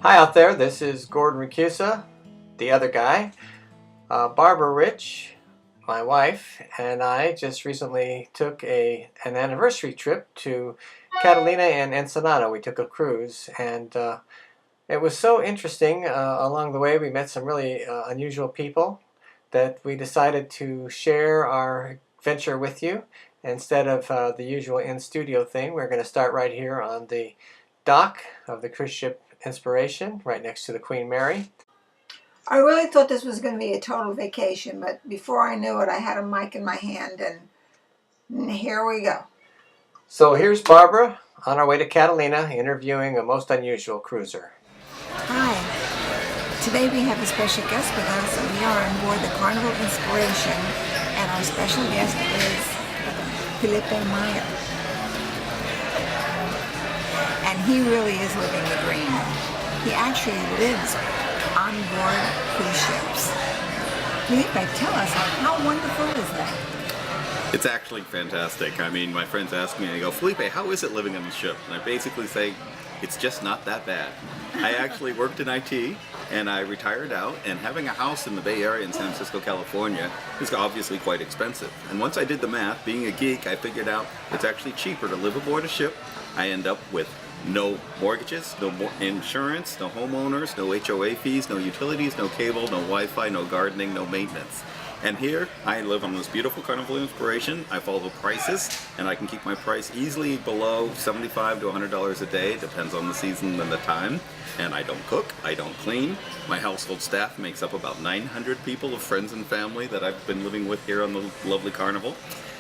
Hi out there, this is Gordon Richiusa, the other guy. Barbara Rich, my wife, and I just recently took an anniversary trip to Catalina and Ensenada. We took a cruise, and it was so interesting. Along the way, we met some really unusual people that we decided to share our adventure with you. Instead of the usual in-studio thing, we're going to start right here on the dock of the cruise ship Inspiration, right next to the Queen Mary. I really thought this was going to be a total vacation, but before I knew it, I had a mic in my hand, and here we go. So here's Barbara on our way to Catalina, interviewing a most unusual cruiser. Hi. Today we have a special guest with us, and we are on board the Carnival Inspiration, and our special guest is Felipe Meyer. And he really is living the dream. He actually lives on board cruise ships. Felipe, tell us, how wonderful is that? It's actually fantastic. I mean, my friends ask me, and they go, Felipe, how is it living on the ship? And I basically say, it's just not that bad. I actually worked in IT, and I retired out, and having a house in the Bay Area in San Francisco, California is obviously quite expensive. And once I did the math, being a geek, I figured out it's actually cheaper to live aboard a ship. I end up with no mortgages, no insurance, no homeowners, no HOA fees, no utilities, no cable, no Wi-Fi, no gardening, no maintenance. And here, I live on this beautiful Carnival Inspiration. I follow prices, and I can keep my price easily below $75 to $100 a day, depends on the season and the time. And I don't cook, I don't clean. My household staff makes up about 900 people of friends and family that I've been living with here on the lovely Carnival.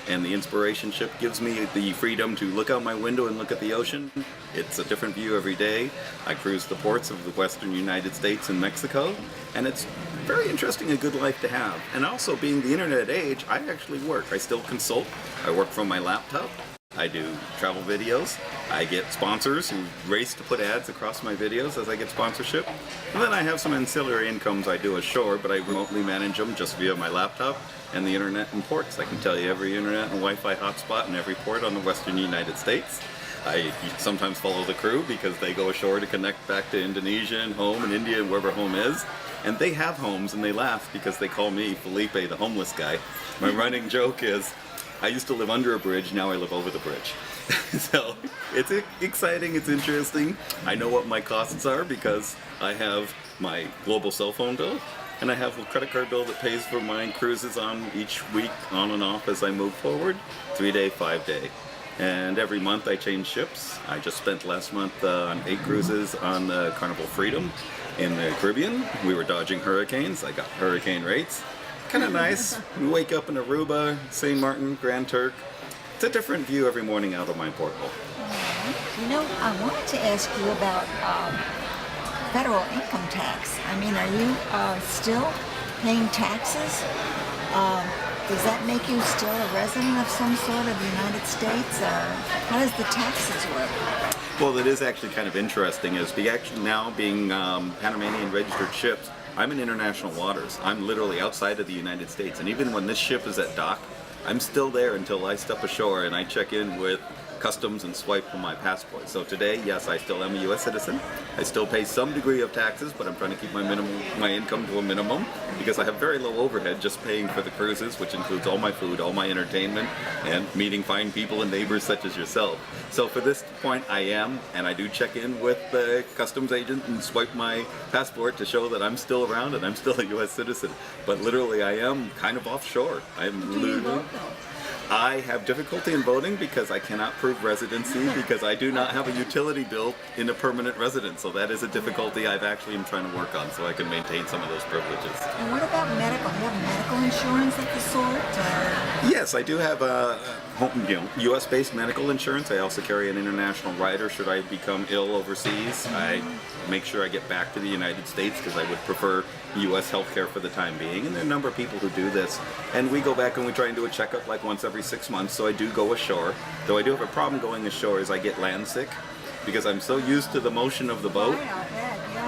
And the Inspiration ship gives me the freedom to look out my window and look at the ocean. It's a different view every day. I cruise the ports of the western United States and Mexico, and it's very interesting, a good life to have. And also, being the internet age, I actually work. I still consult. I work from my laptop. I do travel videos. I get sponsors who race to put ads across my videos as I get sponsorship. And then I have some ancillary incomes I do ashore, but I remotely manage them just via my laptop and the internet and ports. I can tell you every internet and Wi-Fi hotspot in every port on the western United States. I sometimes follow the crew because they go ashore to connect back to Indonesia and home and India and wherever home is. And they have homes, and they laugh because they call me Felipe the homeless guy. My running joke is, I used to live under a bridge, now I live over the bridge. So it's exciting, it's interesting. I know what my costs are because I have my global cell phone bill, and I have a credit card bill that pays for my cruises on each week, on and off as I move forward, 3-day, 5-day. And every month I change ships. I just spent last month on 8 cruises on the Carnival Freedom in the Caribbean. We were dodging hurricanes. I got hurricane rates. Kind of nice. We wake up in Aruba, St. Martin, Grand Turk. It's a different view every morning out of my porthole. You know, I wanted to ask you about federal income tax. I mean, are you still paying taxes? Does that make you still a resident of some sort of the United States? How does the taxes work? Well, it is actually kind of interesting, as now being Panamanian registered ships, I'm in international waters. I'm literally outside of the United States, and even when this ship is at dock, I'm still there until I step ashore and I check in with customs and swipe for my passport. So today, yes, I still am a U.S. citizen. I still pay some degree of taxes, but I'm trying to keep my income to a minimum because I have very low overhead just paying for the cruises, which includes all my food, all my entertainment, and meeting fine people and neighbors such as yourself. So for this point, I am, and I do check in with the customs agent and swipe my passport to show that I'm still around and I'm still a U.S. citizen. But literally, I am kind of offshore. Do you vote, though? I have difficulty in voting because I cannot prove residency because I do not have a utility bill in a permanent residence. So that is a difficulty I've actually am trying to work on so I can maintain some of those privileges. And what about medical? Do you have medical insurance of the sort? Yes, I do have a U.S.-based medical insurance. I also carry an international rider should I become ill overseas. I make sure I get back to the United States because I would prefer U.S. healthcare for the time being. And there are a number of people who do this. And we go back and we try and do a checkup like once every 6 months, so I do go ashore. Though I do have a problem going ashore is I get land sick because I'm so used to the motion of the boat.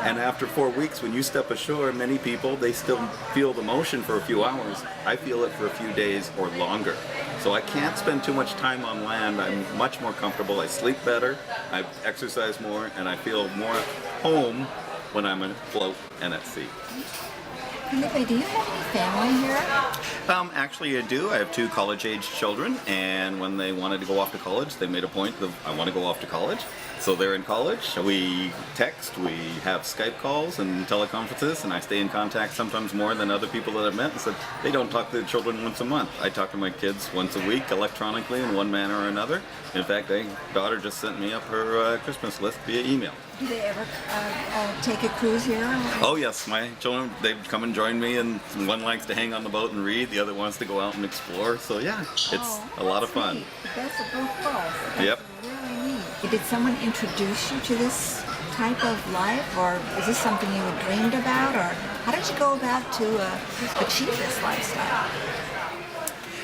And after 4 weeks, when you step ashore, many people, they still feel the motion for a few hours. I feel it for a few days or longer. So I can't spend too much time on land. I'm much more comfortable. I sleep better, I exercise more, and I feel more at home when I'm afloat and at sea. Felipe, do you have any family here? Actually, I do. I have 2 college-age children, and when they wanted to go off to college, they made a point of, I want to go off to college. So they're in college. We text, we have Skype calls and teleconferences, and I stay in contact sometimes more than other people that I've met. And said they don't talk to their children once a month. I talk to my kids once a week electronically in one manner or another. In fact, my daughter just sent me up her Christmas list via email. Do they ever take a cruise here? Oh yes, my children, they come and join me, and one likes to hang on the boat and read, the other wants to go out and explore. So yeah, it's a lot of fun. Neat. The best of both worlds. That's Yep. really neat. Did someone introduce you to this type of life, or is this something you had dreamed about, or how did you go about to achieve this lifestyle?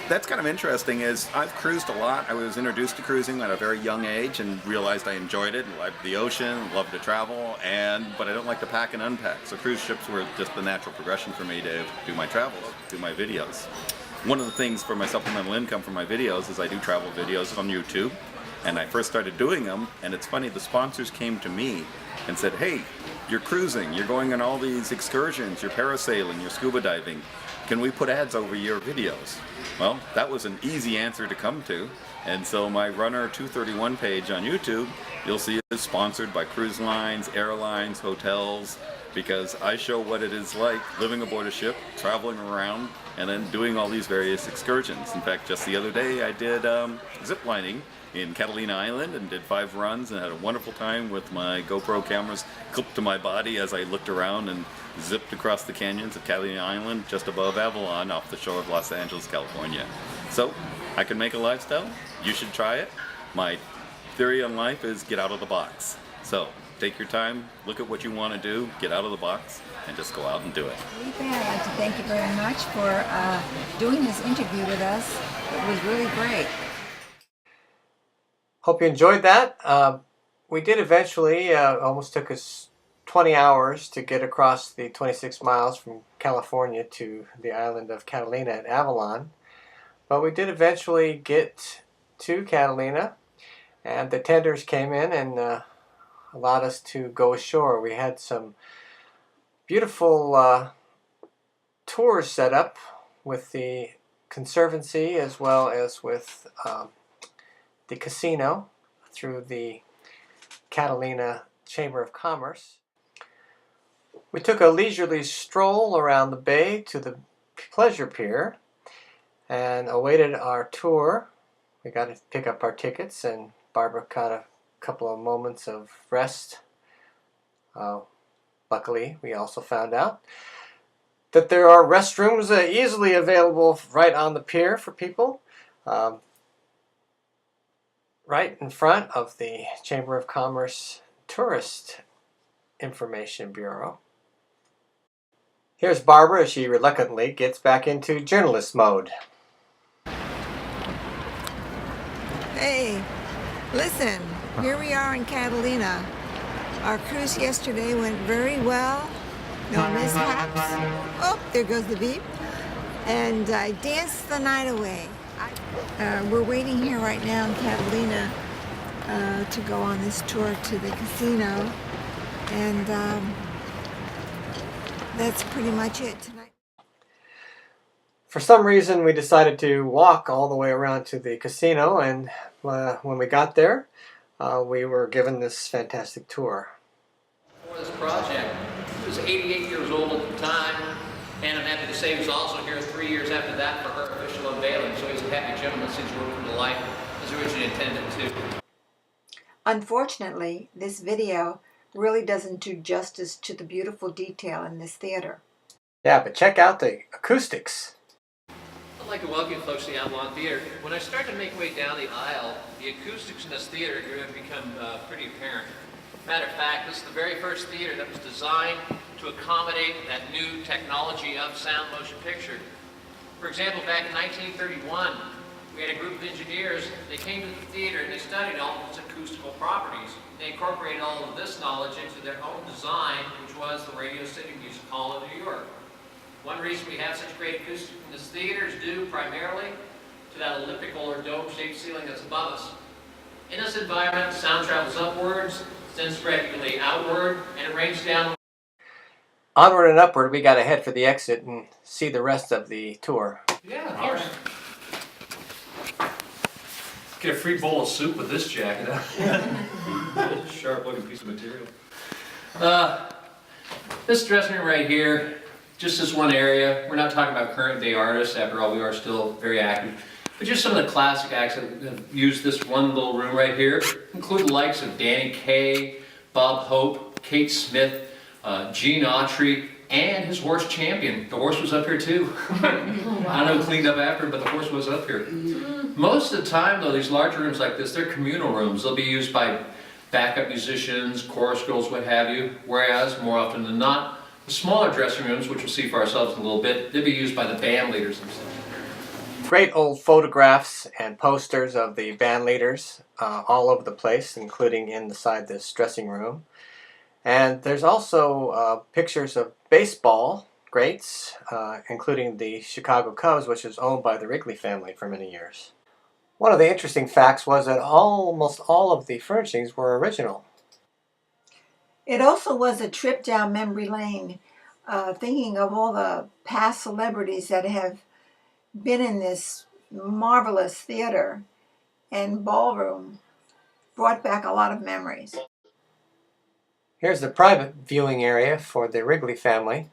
That's kind of interesting. Is I've cruised a lot. I was introduced to cruising at a very young age and realized I enjoyed it, loved the ocean, loved to travel, but I don't like to pack and unpack. So cruise ships were just the natural progression for me to do my travel, do my videos. One of the things for my supplemental income for my videos is I do travel videos on YouTube, and I first started doing them, and it's funny, the sponsors came to me and said, hey, you're cruising, you're going on all these excursions, you're parasailing, you're scuba diving, can we put ads over your videos? Well, that was an easy answer to come to, and so my Runner 231 page on YouTube, you'll see it's sponsored by cruise lines, airlines, hotels, because I show what it is like living aboard a ship, traveling around, and then doing all these various excursions. In fact, just the other day I did zip lining in Catalina Island and did 5 runs and had a wonderful time with my GoPro cameras clipped to my body as I looked around and zipped across the canyons of Catalina Island just above Avalon off the shore of Los Angeles, California. So I can make a lifestyle. You should try it. My theory on life is get out of the box. So take your time, look at what you want to do, get out of the box, and just go out and do it. Felipe, I'd like to thank you very much for doing this interview with us. It was really great. Hope you enjoyed that. We did eventually, almost took us 20 hours to get across the 26 miles from California to the island of Catalina at Avalon. But we did eventually get to Catalina, and the tenders came in and allowed us to go ashore. We had some beautiful tours set up with the Conservancy as well as with the casino through the Catalina Chamber of Commerce. We took a leisurely stroll around the bay to the pleasure pier and awaited our tour. We got to pick up our tickets, and Barbara caught a couple of moments of rest. Luckily, we also found out that there are restrooms easily available right on the pier for people, right in front of the Chamber of Commerce Tourist Information Bureau. Here's Barbara as she reluctantly gets back into journalist mode. Hey, listen, here we are in Catalina. Our cruise yesterday went very well. No mishaps. Oh, there goes the beep. And I danced the night away. We're waiting here right now in Catalina to go on this tour to the casino. And that's pretty much it tonight. For some reason, we decided to walk all the way around to the casino, and when we got there, we were given this fantastic tour. For this project, he was 88 years old at the time, and I'm happy to say he was also here 3 years after that for her official unveiling, so he's a happy gentleman since he's working the life as originally intended to. Unfortunately, this video really doesn't do justice to the beautiful detail in this theater. Yeah, but check out the acoustics. I'd like to welcome you folks to the Avalon Theater. When I started to make my way down the aisle, the acoustics in this theater are going to become pretty apparent. Matter of fact, this is the very first theater that was designed to accommodate that new technology of sound motion picture. For example, back in 1931, we had a group of engineers. They came to the theater and they studied all of its acoustical properties. They incorporated all of this knowledge into their own design, which was the Radio City Music Hall in New York. One reason we have such great acoustics in this theater is due primarily to that elliptical or dome-shaped ceiling that's above us. In this environment, sound travels upwards, then spread evenly outward, and it rains down onward and upward, we got to head for the exit and see the rest of the tour. Yeah, of course. Get a free bowl of soup with this jacket. Sharp looking piece of material. This dressing room right here, just this one area. We're not talking about current day artists, after all we are still very active. But just some of the classic acts that have used this one little room right here, include the likes of Danny Kaye, Bob Hope, Kate Smith, Gene Autry, and his horse Champion. The horse was up here too. I don't know, cleaned up after, but the horse was up here. Most of the time though, these larger rooms like this, they're communal rooms. They'll be used by backup musicians, chorus girls, what have you. Whereas, more often than not, the smaller dressing rooms, which we'll see for ourselves in a little bit, they'll be used by the band leaders themselves. Great old photographs and posters of the band leaders all over the place, including inside this dressing room. And there's also pictures of baseball greats, including the Chicago Cubs, which is owned by the Wrigley family for many years. One of the interesting facts was that almost all of the furnishings were original. It also was a trip down memory lane, thinking of all the past celebrities that have been in this marvelous theater and ballroom. Brought back a lot of memories. Here's the private viewing area for the Wrigley family.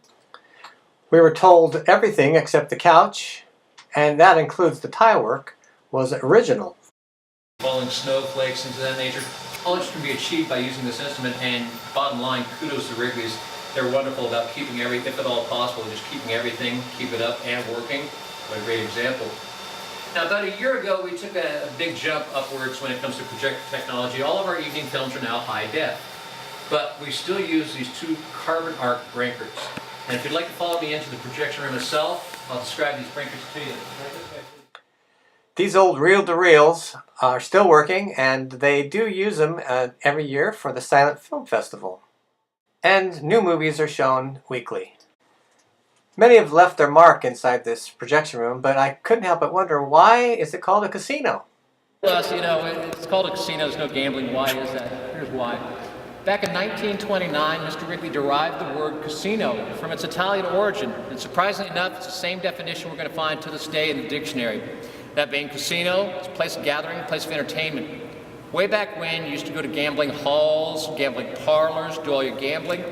We were told everything except the couch, and that includes the tile work, was original. Falling snowflakes, things of that nature. All this can be achieved by using this instrument, and bottom line, kudos to Wrigley's. They're wonderful about keeping everything, if at all possible, just keeping everything, keep it up and working. What a great example. Now, about a year ago, we took a big jump upwards when it comes to projector technology. All of our evening films are now high def, but we still use these two carbon arc breakers. And if you'd like to follow me into the projection room itself, I'll describe these breakers to you. These old reel-to-reels are still working, and they do use them every year for the Silent Film Festival. And new movies are shown weekly. Many have left their mark inside this projection room, but I couldn't help but wonder, why is it called a casino? Well, so, it's called a casino, there's no gambling. Why is that? Here's why. Back in 1929, Mr. Wrigley derived the word casino from its Italian origin, and surprisingly enough, it's the same definition we're going to find to this day in the dictionary. That being casino, it's a place of gathering, a place of entertainment. Way back when, you used to go to gambling halls, gambling parlors, do all your gambling.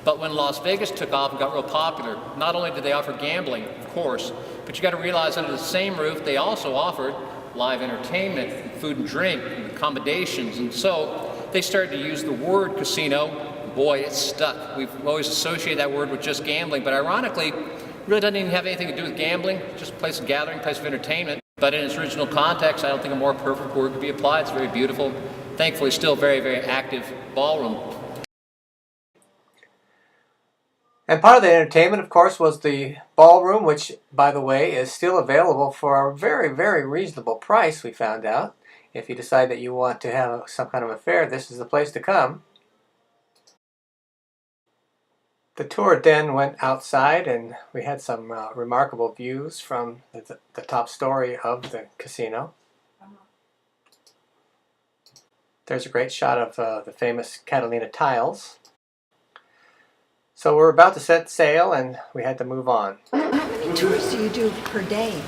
But when Las Vegas took off and got real popular, not only did they offer gambling, of course, but you got to realize under the same roof, they also offered live entertainment, and food and drink, and accommodations, and so they started to use the word casino. Boy, it's stuck. We've always associated that word with just gambling, but ironically, it really doesn't even have anything to do with gambling, just a place of gathering, a place of entertainment. But in its original context, I don't think a more perfect word could be applied. It's very beautiful. Thankfully, still very, very active ballroom. And part of the entertainment, of course, was the ballroom, which, by the way, is still available for a very, very reasonable price, we found out. If you decide that you want to have some kind of affair, this is the place to come. The tour then went outside, and we had some remarkable views from the top story of the casino. There's a great shot of the famous Catalina tiles. So we're about to set sail, and we had to move on. How many tours do you do per day?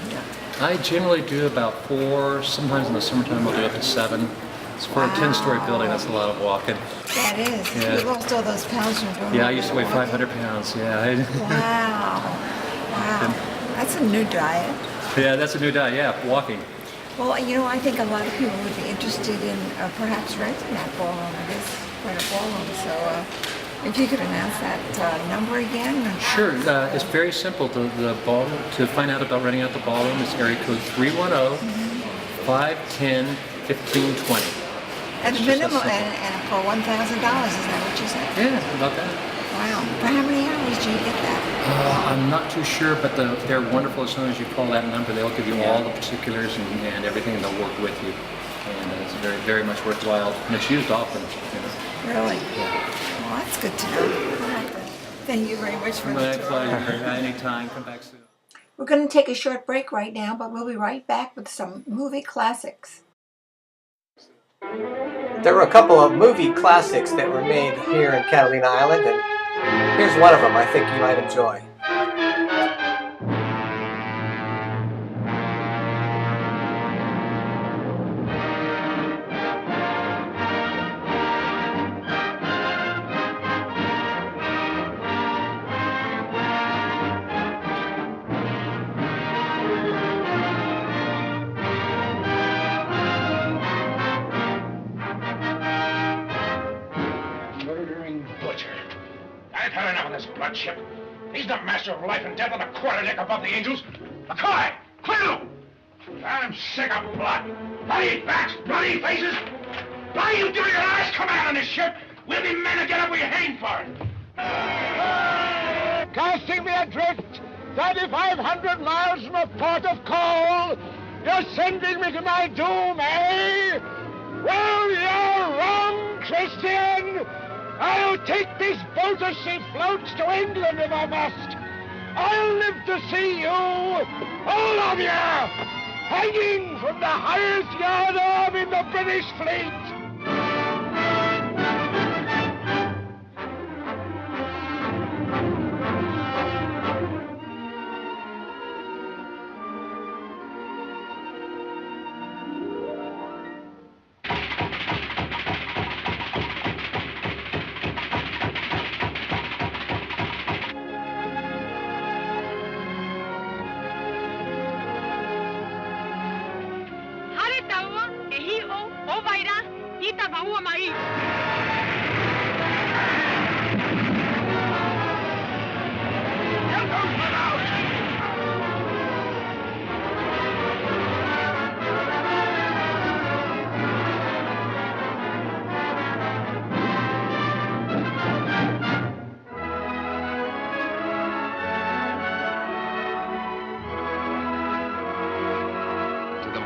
I generally do about 4. Sometimes in the summertime I'll do up to 7. It's for a 10-story building, that's a lot of walking. That is. Yeah. You lost all those pounds from going. Yeah, I used to weigh 500 pounds, yeah. Wow. Wow. That's a new diet. Yeah, that's a new diet, yeah, walking. Well, I think a lot of people would be interested in perhaps renting that ballroom. It is quite a ballroom, so if you could announce that number again. Sure, it's very simple. The ballroom, to find out about renting out the ballroom, is area code 310-510-1520. At a minimum, and for $1,000, is that what you said? Yeah, about that. Wow. For how many hours do you get that? I'm not too sure, but they're wonderful. As soon as you call that number, they'll give you all the particulars and everything, and they'll work with you. And it's very, very much worthwhile. And it's used often. Really? Yeah. Well, that's good to know. Thank you very much for the tour. My pleasure. Anytime. Come back soon. We're going to take a short break right now, but we'll be right back with some movie classics. There were a couple of movie classics that were made here in Catalina Island, and Here's one of them I think you might enjoy. Murdering butcher. I've had enough of this blood ship. He's the master of life and death on a quarter deck above the angels. McCoy! Quinn! I'm sick of blood. Bloody backs, bloody faces. Why are you giving your last command on this ship? We'll be men to get up where you're heading for it. Casting me adrift 3,500 miles from a port of call. You're sending me to my doom, eh? Well, you're wrong, Christian. I'll take this boat as she floats to England if I must. I'll live to see you, all of you, hanging from the highest yard arm in the British fleet.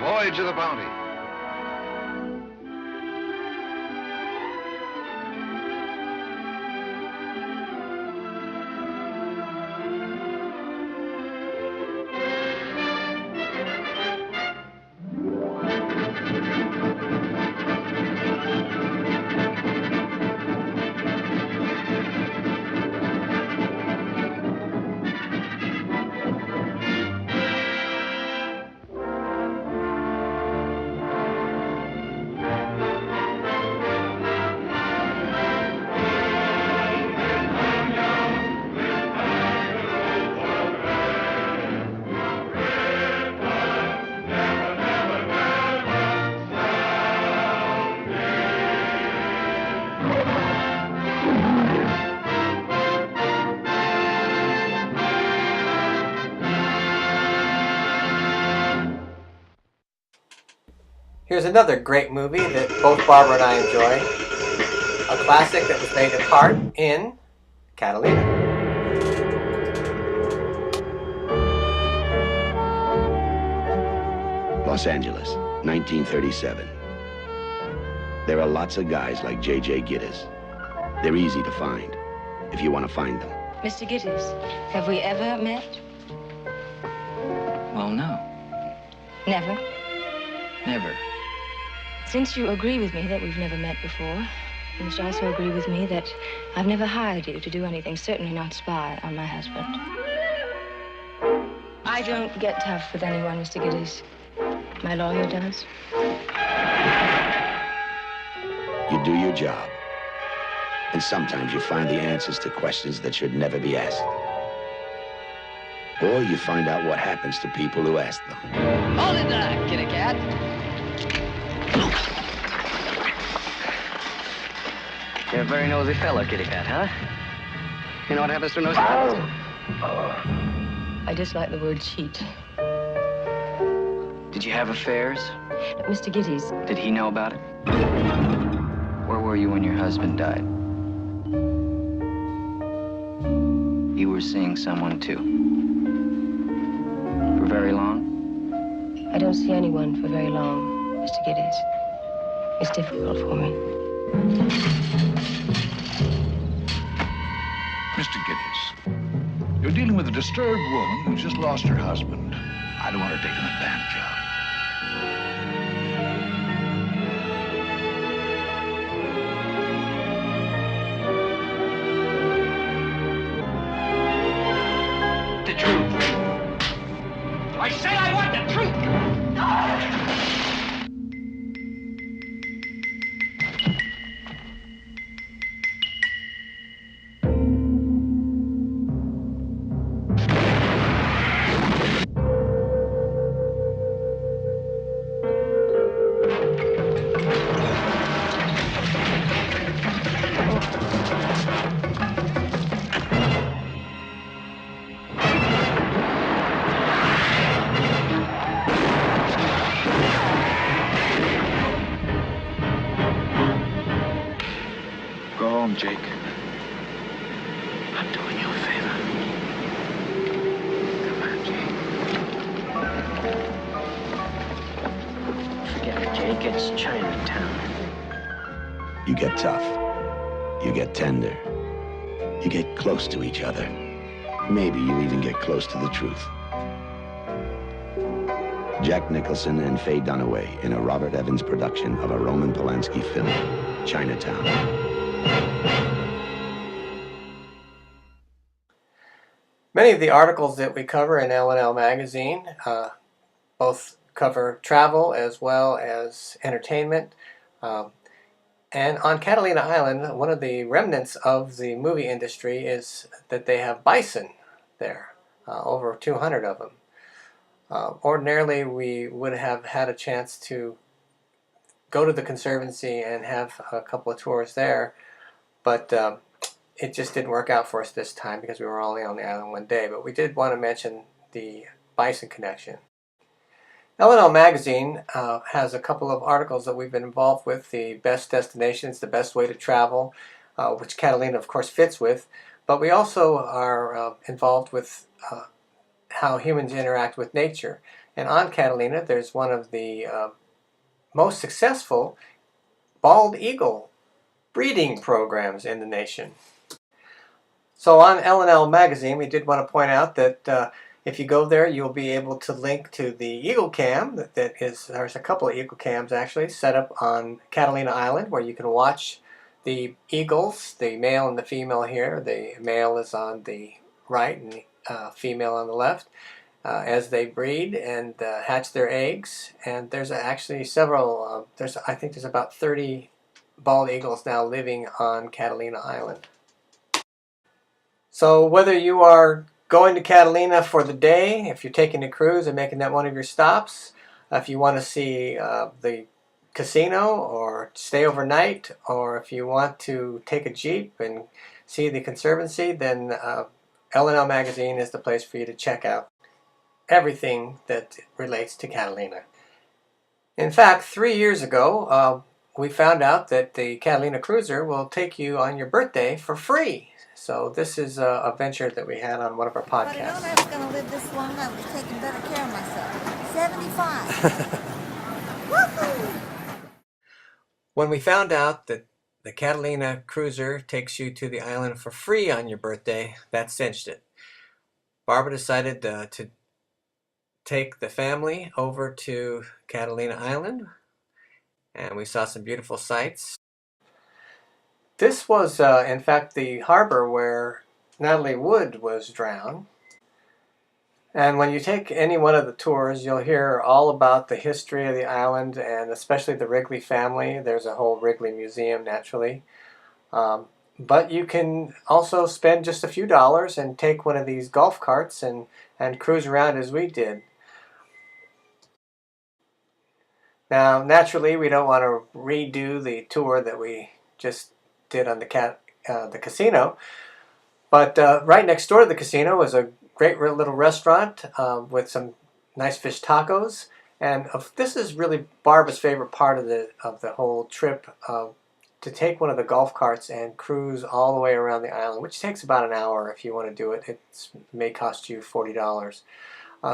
Voyage of the Bounty. Here's another great movie that both Barbara and I enjoy. A classic that was made in part in Catalina. Los Angeles, 1937. There are lots of guys like J.J. Gittes. They're easy to find, if you want to find them. Mr. Gittes, have we ever met? Well, no. Never? Never. Since you agree with me that we've never met before, you must also agree with me that I've never hired you to do anything, certainly not spy on my husband. I don't get tough with anyone, Mr. Gittes. My lawyer does. You do your job. And sometimes you find the answers to questions that should never be asked. Or you find out what happens to people who ask them. Hold it there, kitty cat. You're a very nosy fellow, kitty cat, huh? You know what happens to nosy fellows? I dislike the word cheat. Did you have affairs? Mr. Gittes. Did he know about it? Where were you when your husband died? You were seeing someone, too. For very long? I don't see anyone for very long, Mr. Gittes. It's difficult for me. Mr. Gittes, you're dealing with a disturbed woman who's just lost her husband. I don't want her taken advantage of. I said I want the truth! Go home, Jake. I'm doing you a favor. Come on, Jake. Forget it, Jake. It's Chinatown. You get tough. You get tender. You get close to each other. Maybe you even get close to the truth. Jack Nicholson and Faye Dunaway in a Robert Evans production of a Roman Polanski film, Chinatown. Many of the articles that we cover in L&L magazine both cover travel as well as entertainment. And on Catalina Island, one of the remnants of the movie industry is that they have bison there, over 200 of them. Ordinarily, we would have had a chance to go to the Conservancy and have a couple of tours there, but it just didn't work out for us this time because we were only on the island one day. But we did want to mention the bison connection. L&L magazine has a couple of articles that we've been involved with, the best destinations, the best way to travel, which Catalina of course fits with, but we also are involved with how humans interact with nature. And on Catalina there's one of the most successful bald eagle breeding programs in the nation. So on L&L magazine we did want to point out that if you go there, you'll be able to link to the Eagle Cam. There's a couple of Eagle Cams actually set up on Catalina Island where you can watch the eagles, the male and the female here. The male is on the right and the female on the left as they breed and hatch their eggs. And there's actually several, I think there's about 30 bald eagles now living on Catalina Island. So whether you are going to Catalina for the day, if you're taking a cruise and making that one of your stops, if you want to see the casino or stay overnight, or if you want to take a jeep and see the Conservancy, then L&L magazine is the place for you to check out everything that relates to Catalina. In fact, 3 years ago, we found out that the Catalina Cruiser will take you on your birthday for free. So this is a venture that we had on one of our podcasts. But I known I was going to live this long, I was taking better care of myself. 75. Woohoo! When we found out that the Catalina Cruiser takes you to the island for free on your birthday, that cinched it. Barbara decided to take the family over to Catalina Island, and we saw some beautiful sights. This was, in fact, the harbor where Natalie Wood was drowned. And when you take any one of the tours, you'll hear all about the history of the island and especially the Wrigley family. There's a whole Wrigley museum, naturally. But you can also spend just a few dollars and take one of these golf carts and cruise around as we did. Now, naturally, we don't want to redo the tour that we just did on the casino, but right next door to the casino is a great little restaurant with some nice fish tacos, and this is really Barbara's favorite part of the whole trip, to take one of the golf carts and cruise all the way around the island, which takes about an hour if you want to do it. It may cost you $40.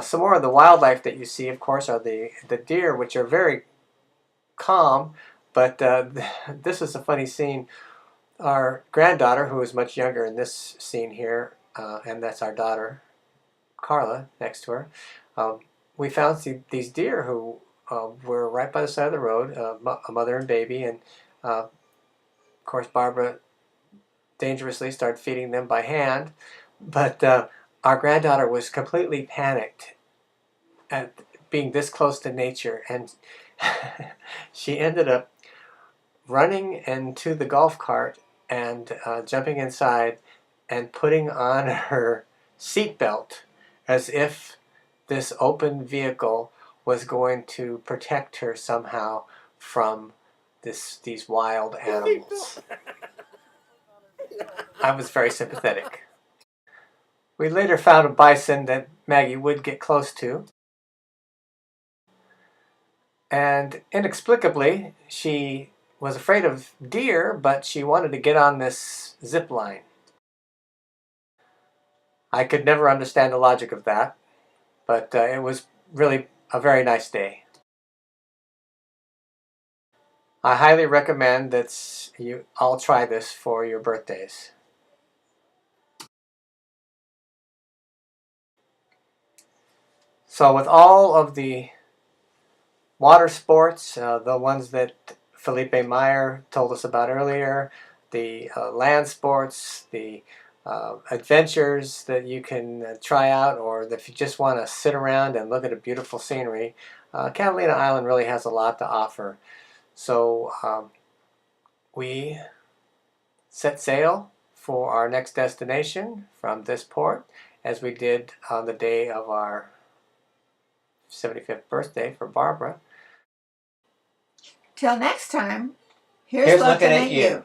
Some more of the wildlife that you see, of course, are the deer, which are very calm, but this is a funny scene. Our granddaughter, who is much younger in this scene here, and that's our daughter, Carla, next to her, we found these deer who were right by the side of the road, a mother and baby, and of course Barbara dangerously started feeding them by hand, but our granddaughter was completely panicked at being this close to nature, and she ended up running into the golf cart and jumping inside and putting on her seatbelt as if this open vehicle was going to protect her somehow from these wild animals. I was very sympathetic. We later found a bison that Maggie would get close to, and inexplicably she was afraid of deer, but she wanted to get on this zip line. I could never understand the logic of that, but it was really a very nice day. I highly recommend that you all try this for your birthdays. So with all of the water sports, the ones that Felipe Meyer told us about earlier, the land sports, the adventures that you can try out, or if you just want to sit around and look at a beautiful scenery, Catalina Island really has a lot to offer. So we set sail for our next destination from this port, as we did on the day of our 75th birthday for Barbara. Till next time, here's looking at you.